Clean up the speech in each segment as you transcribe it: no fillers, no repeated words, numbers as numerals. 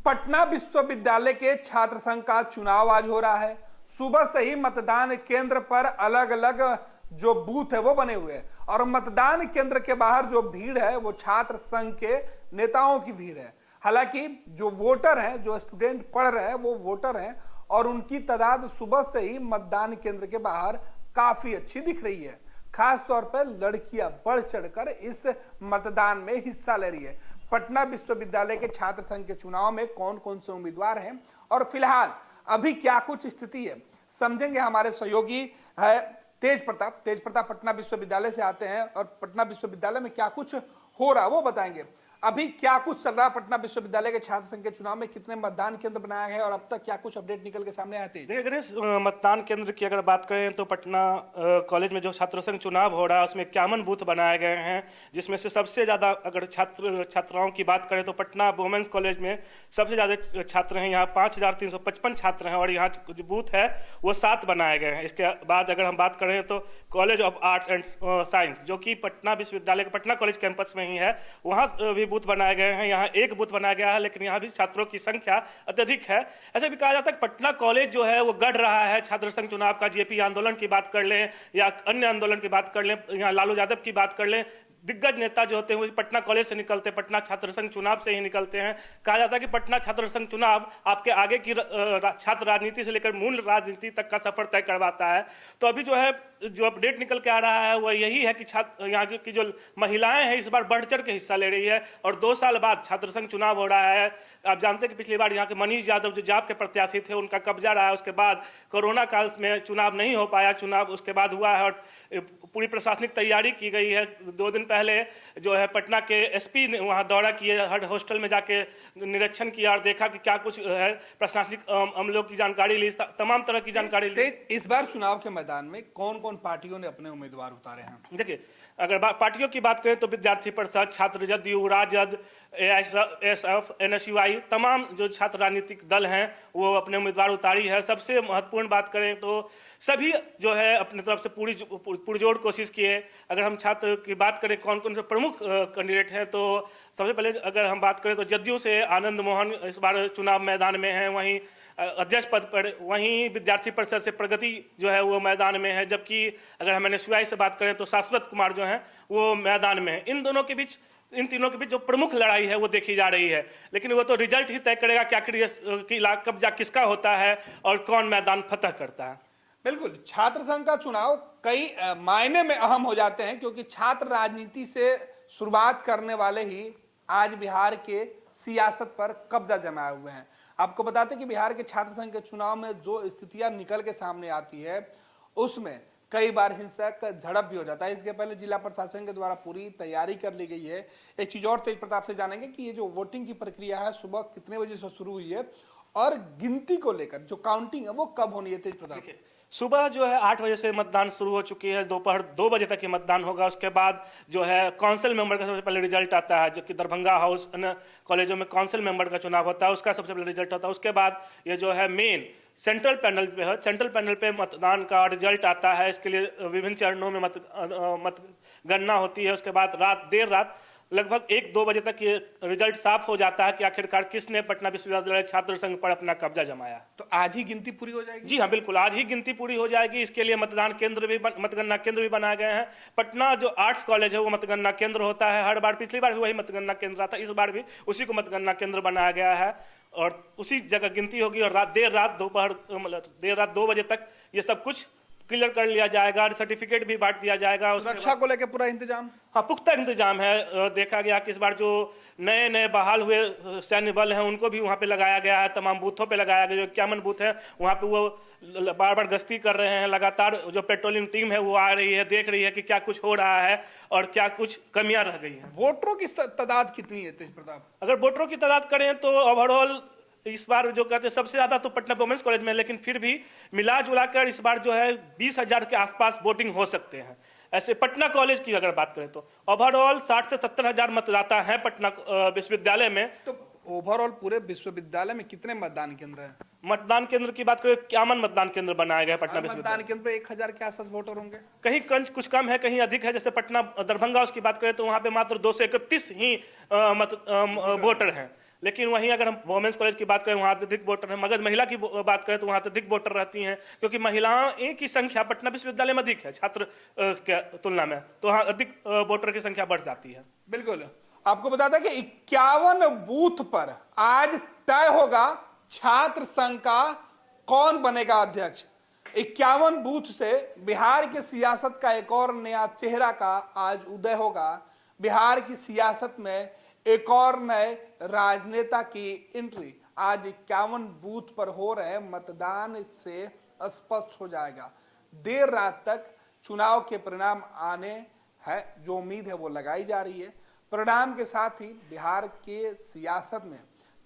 पटना विश्वविद्यालय के छात्र संघ का चुनाव आज हो रहा है। सुबह से ही मतदान केंद्र पर अलग अलग जो बूथ है वो बने हुए हैं और मतदान केंद्र के बाहर जो भीड़ है वो छात्र संघ के नेताओं की भीड़ है। हालांकि जो वोटर हैं, जो स्टूडेंट पढ़ रहे हैं वो वोटर हैं और उनकी तादाद सुबह से ही मतदान केंद्र के बाहर काफी अच्छी दिख रही है। खास तौर पर लड़कियां बढ़ चढ़कर इस मतदान में हिस्सा ले रही है। पटना विश्वविद्यालय के छात्र संघ के चुनाव में कौन कौन से उम्मीदवार हैं और फिलहाल अभी क्या कुछ स्थिति है, समझेंगे। हमारे सहयोगी है तेज प्रताप पटना विश्वविद्यालय से आते हैं और पटना विश्वविद्यालय में क्या कुछ हो रहा है वो बताएंगे। अभी क्या कुछ चल रहा है पटना विश्वविद्यालय के छात्र संघ के चुनाव में, कितने मतदान केंद्र बनाए गए और अब तक क्या कुछ अपडेट निकल के सामने आते हैं? गणेश, मतदान केंद्र की अगर बात करें तो पटना कॉलेज में जो छात्र संघ चुनाव हो रहा है उसमें 51 बूथ बनाए गए हैं, जिसमें से सबसे ज़्यादा अगर छात्राओं की बात करें तो पटना वुमेंस कॉलेज में सबसे ज़्यादा छात्र हैं। यहाँ 5355 छात्र हैं और यहाँ जो बूथ है वो 7 बनाए गए हैं। इसके बाद अगर हम बात करें तो college of arts and science जो कि पटना विश्वविद्यालय के पटना कॉलेज कैंपस में ही है, वहाँ भी बूथ बनाए गए हैं। यहाँ 1 बूथ बनाया गया है, लेकिन यहाँ भी छात्रों की संख्या अत्यधिक है। ऐसे भी कहा जाता है कि पटना कॉलेज जो है वो गढ़ रहा है छात्र संघ चुनाव का। जेपी आंदोलन की बात कर लें या अन्य आंदोलन की बात कर लें, यहाँ लालू यादव की बात कर लें, दिग्गज नेता जो होते हैं वो पटना कॉलेज से निकलते हैं, पटना छात्र संघ चुनाव से ही निकलते हैं। कहा जाता है कि पटना छात्र संघ चुनाव आपके आगे की छात्र राजनीति से लेकर मूल राजनीति तक का सफर तय करवाता है। तो अभी जो है जो अपडेट निकल के आ रहा है वो यही है कि यहाँ की जो महिलाएं हैं इस बार बढ़ चढ़ के हिस्सा ले रही है और 2 साल बाद छात्र संघ चुनाव हो रहा है। आप जानते हैं कि पिछली बार यहाँ के मनीष यादव जो जाप के प्रत्याशी थे उनका कब्जा रहा है। उसके बाद कोरोना काल में चुनाव नहीं हो पाया, चुनाव उसके बाद हुआ है और पूरी प्रशासनिक तैयारी की गई है। 2 दिन पहले जो है पटना के एसपी ने वहाँ दौरा किए, हर हॉस्टल में जाके निरीक्षण किया और देखा कि क्या कुछ है, प्रशासनिक अमलों की जानकारी ली, तमाम तरह की जानकारी ली। इस बार चुनाव के मैदान में कौन कौन पार्टियों ने अपने उम्मीदवार उतारे हैं? देखिए, अगर पार्टियों की बात करें तो विद्यार्थी परिषद, छात्र जदयू, राजद, एएसएफ, एनएसयूआई, तमाम जो छात्र राजनीतिक दल हैं वो अपने उम्मीदवार उतारी है। सबसे महत्वपूर्ण बात करें तो सभी जो है अपनी तरफ से पुरजोर कोशिश किए। अगर हम छात्र की बात करें कौन कौन से प्रमुख कैंडिडेट हैं तो सबसे पहले अगर हम बात करें तो जदयू से आनंद मोहन इस बार चुनाव मैदान में हैं, वहीं अध्यक्ष पद पर, वहीं विद्यार्थी परिषद से प्रगति जो है वो मैदान में है, जबकि अगर हम एनएसयूआई से बात करें तो शाश्वत कुमार जो हैं वो मैदान में है। इन तीनों के बीच जो प्रमुख लड़ाई है वो देखी जा रही है, लेकिन वो तो रिजल्ट ही तय करेगा कि आखिर कब्जा किसका होता है और कौन मैदान फतह करता है। बिल्कुल, छात्र संघ का चुनाव कई मायने में अहम हो जाते हैं क्योंकि छात्र राजनीति से शुरुआत करने वाले ही आज बिहार के सियासत पर कब्जा जमाए हुए हैं। आपको बताते हैं कि बिहार के छात्र संघ के चुनाव में जो स्थितियां निकल के सामने आती है उसमें कई बार हिंसक झड़प भी हो जाता है। इसके पहले जिला प्रशासन के द्वारा पूरी तैयारी कर ली गई है। एक चीज और तेज प्रताप से जानेंगे कि ये जो वोटिंग की प्रक्रिया है सुबह कितने बजे से शुरू हुई है और गिनती को लेकर जो काउंटिंग है वो कब होनी है? तेज प्रताप, सुबह जो है 8 बजे से मतदान शुरू हो चुकी है, दोपहर 2 बजे तक ये मतदान होगा। उसके बाद जो है काउंसिल मेंबर का सबसे पहले रिजल्ट आता है, जो कि दरभंगा हाउस अन्य कॉलेजों में काउंसिल मेंबर का चुनाव होता है, उसका सबसे पहले रिजल्ट आता है। उसके बाद ये जो है मेन सेंट्रल पैनल पे है, सेंट्रल पैनल पे मतदान का रिजल्ट आता है। इसके लिए विभिन्न चरणों में मतगणना होती है। उसके बाद देर रात लगभग 1-2 बजे तक ये रिजल्ट साफ हो जाता है कि आखिरकार किसने पटना विश्वविद्यालय छात्र संघ पर अपना कब्जा जमाया। तो आज ही गिनती पूरी हो जाएगी? जी हाँ, बिल्कुल, आज ही गिनती पूरी हो जाएगी। इसके लिए मतगणना केंद्र भी बनाए गए हैं। पटना जो आर्ट्स कॉलेज है वो मतगणना केंद्र होता है हर बार, पिछली बार भी वही मतगणना केंद्र आता है, इस बार भी उसी को मतगणना केंद्र बनाया गया है और उसी जगह गिनती होगी और देर रात 2 बजे तक ये सब कुछ क्लियर कर लिया जाएगा। सर्टिफिकेट भी बांट दिया जाएगा। सुरक्षा को लेकर पूरा इंतजाम? हाँ, पुख्ता इंतजाम है। देखा गया कि इस बार जो नए बहाल हुए सैन्य बल हैं उनको भी वहाँ पे लगाया गया है, तमाम बूथों पे लगाया गया। जो 51 बूथ है वहाँ पे वो बार गश्ती कर रहे हैं। लगातार जो पेट्रोलिंग टीम है वो आ रही है, देख रही है कि क्या कुछ हो रहा है और क्या कुछ कमियां रह गई हैं। वोटरों की तादाद कितनी है तेज प्रताप? अगर वोटरों की तादाद करें तो ओवरऑल इस बार जो कहते हैं सबसे ज्यादा तो पटना वुमेंस कॉलेज में, लेकिन फिर भी मिला जुला कर इस बार जो है 20,000 के आसपास वोटिंग हो सकते हैं। ऐसे पटना कॉलेज की अगर बात करें तो ओवरऑल 60 से 70 हजार मतदाता हैं पटना विश्वविद्यालय में। तो ओवरऑल पूरे विश्वविद्यालय में कितने मतदान केंद्र हैं? मतदान केंद्र की बात करें 51 मतदान केंद्र बनाए गए पटना विश्वविद्यालय। मतदान केंद्र पे 1000 के आसपास वोटर होंगे, कहीं कुछ कम है, कहीं अधिक है। जैसे पटना दरभंगा उसकी बात करें तो वहां पे मात्र 231 ही वोटर हैं। लेकिन वहीं अगर हम वुमेन्स कॉलेज की बात करें वहाँ अत्यधिक वोटर है, मगर महिला की बात करें तो वहाँ अत्यधिक वोटर रहती हैं, क्योंकि महिलाओं की संख्या पटना विश्वविद्यालय में अधिक है छात्र के तुलना में, तो वहाँ अधिक वोटर की संख्या बढ़ जाती है। बिल्कुल, आपको बता दें कि 51 बूथ पर आज तय होगा छात्र संघ का कौन बनेगा अध्यक्ष। 51 बूथ से बिहार की सियासत का एक और नया चेहरा का आज उदय होगा। बिहार की सियासत में एक और नए राजनेता की एंट्री आज 51 बूथ पर हो रहे मतदान से स्पष्ट हो जाएगा। देर रात तक चुनाव के परिणाम आने है, जो उम्मीद है वो लगाई जा रही है। परिणाम के साथ ही बिहार के सियासत में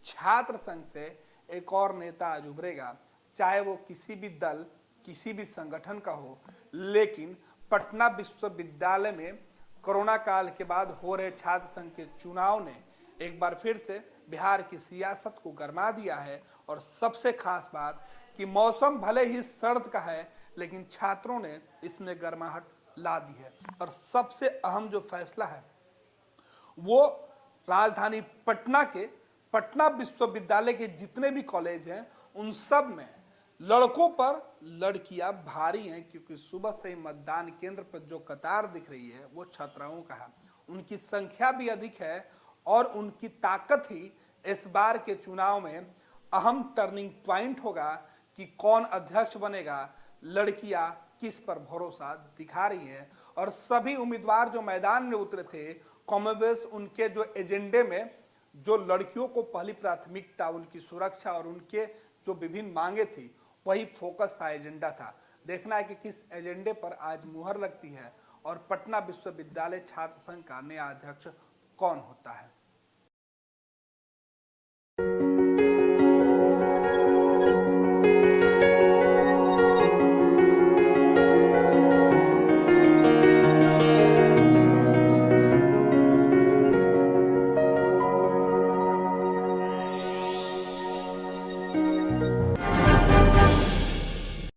छात्र संघ से एक और नेता आज उभरेगा, चाहे वो किसी भी दल किसी भी संगठन का हो। लेकिन पटना विश्वविद्यालय में कोरोना काल के बाद हो रहे छात्र संघ के चुनाव ने एक बार फिर से बिहार की सियासत को गरमा दिया है। और सबसे खास बात कि मौसम भले ही सर्द का है, लेकिन छात्रों ने इसमें गर्माहट ला दी है। और सबसे अहम जो फैसला है वो राजधानी पटना के पटना विश्वविद्यालय के जितने भी कॉलेज हैं उन सब में लड़कों पर लड़कियां भारी हैं, क्योंकि सुबह से ही मतदान केंद्र पर जो कतार दिख रही है वो छात्राओं का है। उनकी संख्या भी अधिक है और उनकी ताकत ही इस बार के चुनाव में अहम टर्निंग पॉइंट होगा कि कौन अध्यक्ष बनेगा। लड़कियां किस पर भरोसा दिखा रही हैं और सभी उम्मीदवार जो मैदान में उतरे थे कॉमनवेल्थ उनके जो एजेंडे में जो लड़कियों को पहली प्राथमिकता, उनकी सुरक्षा और उनके जो विभिन्न मांगे थी वही फोकस था, एजेंडा था। देखना है कि किस एजेंडे पर आज मुहर लगती है और पटना विश्वविद्यालय छात्र संघ का नया अध्यक्ष कौन होता है।